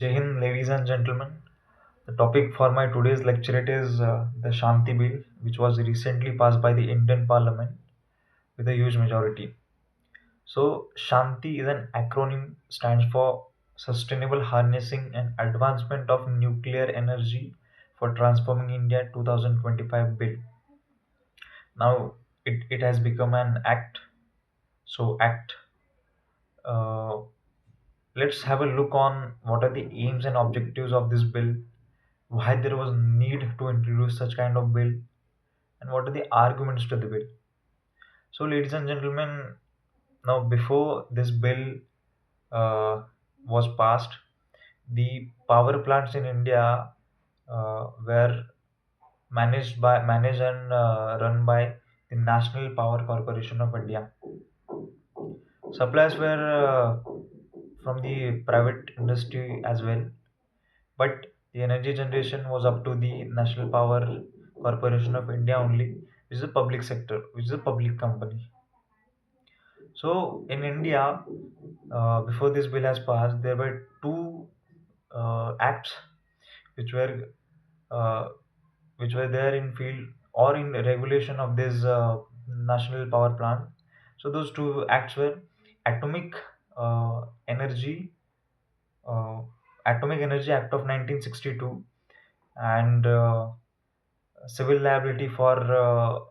Jai Hind, ladies and gentlemen. The topic for my today's lecturate is the Shanti Bill, which was recently passed by the Indian Parliament with a huge majority. So, Shanti is an acronym stands for Sustainable Harnessing and Advancement of Nuclear Energy for Transforming India 2025 Bill. Now, it has become an act. So, act. Uh, let's have a look on what are the aims and objectives of this bill, why there was need to introduce such kind of bill, and what are the arguments to the bill. So, ladies and gentlemen, now before this bill was passed, the power plants in India were managed and run by the National Power Corporation of India. Supplies were from the private industry as well, but the energy generation was up to the National Power Corporation of India only, which is a public sector, which is a public company. So in India, before this bill has passed, there were two acts which were uh, there in field or in regulation of this national power plant. So those two acts were Atomic Energy uh, Atomic Energy Act of 1962 and Civil Liability for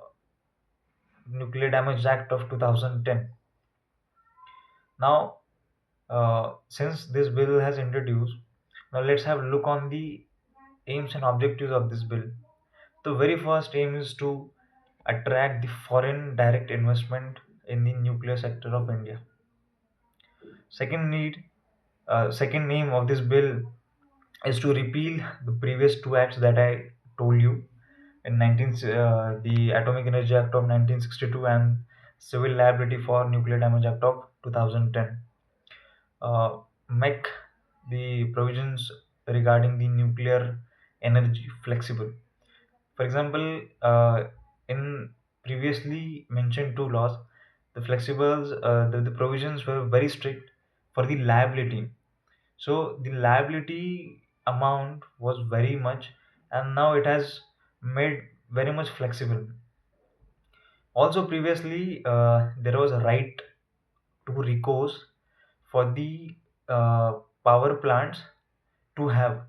Nuclear Damage Act of 2010. Now, since this bill has introduced, now let's have a look on the aims and objectives of this bill. The very first aim is to attract the foreign direct investment in the nuclear sector of India. Second need, second aim of this bill is to repeal the previous two acts that I told you in the Atomic Energy Act of 1962 and Civil Liability for Nuclear Damage Act of 2010. Make the provisions regarding the nuclear energy flexible. For example, in previously mentioned two laws, the provisions were very strict for the liability. So the liability amount was very much, and now it has made very much flexible. Also, previously there was a right to recourse for the power plants to have,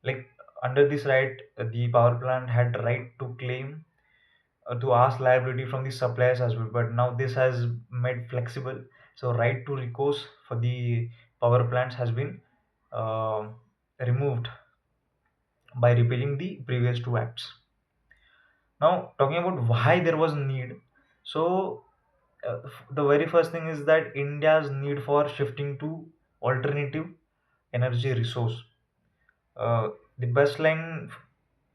like, under this right, the power plant had right to claim to ask liability from the suppliers as well, but now this has made flexible. So right to recourse for the power plants has been uh, removed by repealing the previous two acts. Now, talking about why there was need, so the very first thing is that India's need for shifting to alternative energy resource. The best line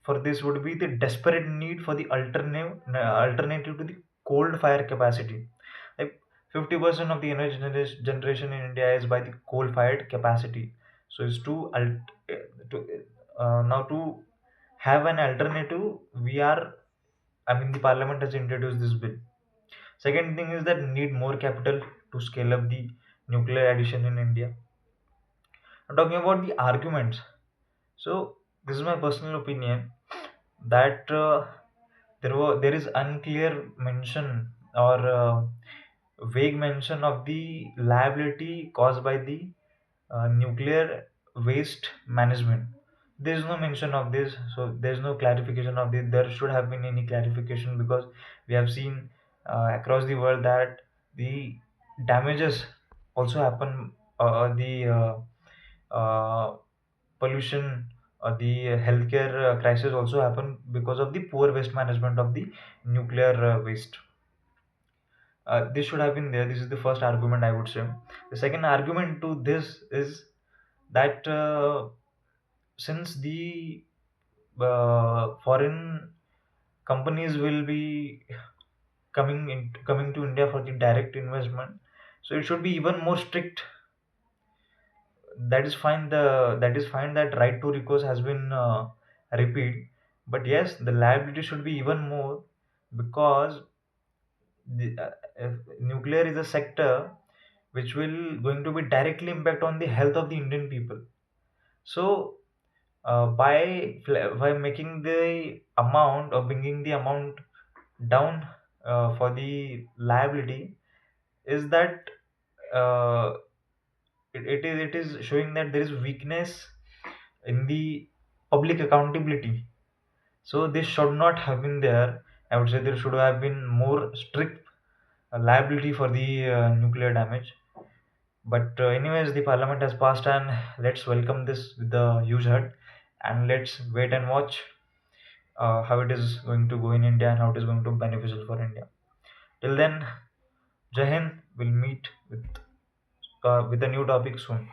for this would be the desperate need for the alternative to the coal fire capacity. Like 50% of the energy generation in India is by the coal fired capacity. So it's to now to have an alternative. The Parliament has introduced this bill. Second thing is that need more capital to scale up the nuclear addition in India. I'm talking about the arguments. So this is my personal opinion that there is unclear mention or vague mention of the liability caused by the nuclear waste management. There is no mention of this, so there is no clarification of this. There should have been any clarification, because we have seen across the world that the damages also happen. The pollution or the healthcare crisis also happen because of the poor waste management of the nuclear waste. This should have been there. This is the first argument, I would say. The second argument to this is that since the foreign companies will be coming to India for the direct investment, so it should be even more strict. That is fine that right to recourse has been repealed, but yes, the liability should be even more, because nuclear is a sector which will going to be directly impact on the health of the Indian people. So by making the amount or bringing the amount down for the liability, is that uh, it is showing that there is weakness in the public accountability. So this should not have been there. I would say there should have been more strict liability for the nuclear damage. But anyways, the parliament has passed, and let's welcome this with the huge heart, and let's wait and watch how it is going to go in India and how it is going to be beneficial for India. Till then, Jai Hind. We'll meet with a new topic soon.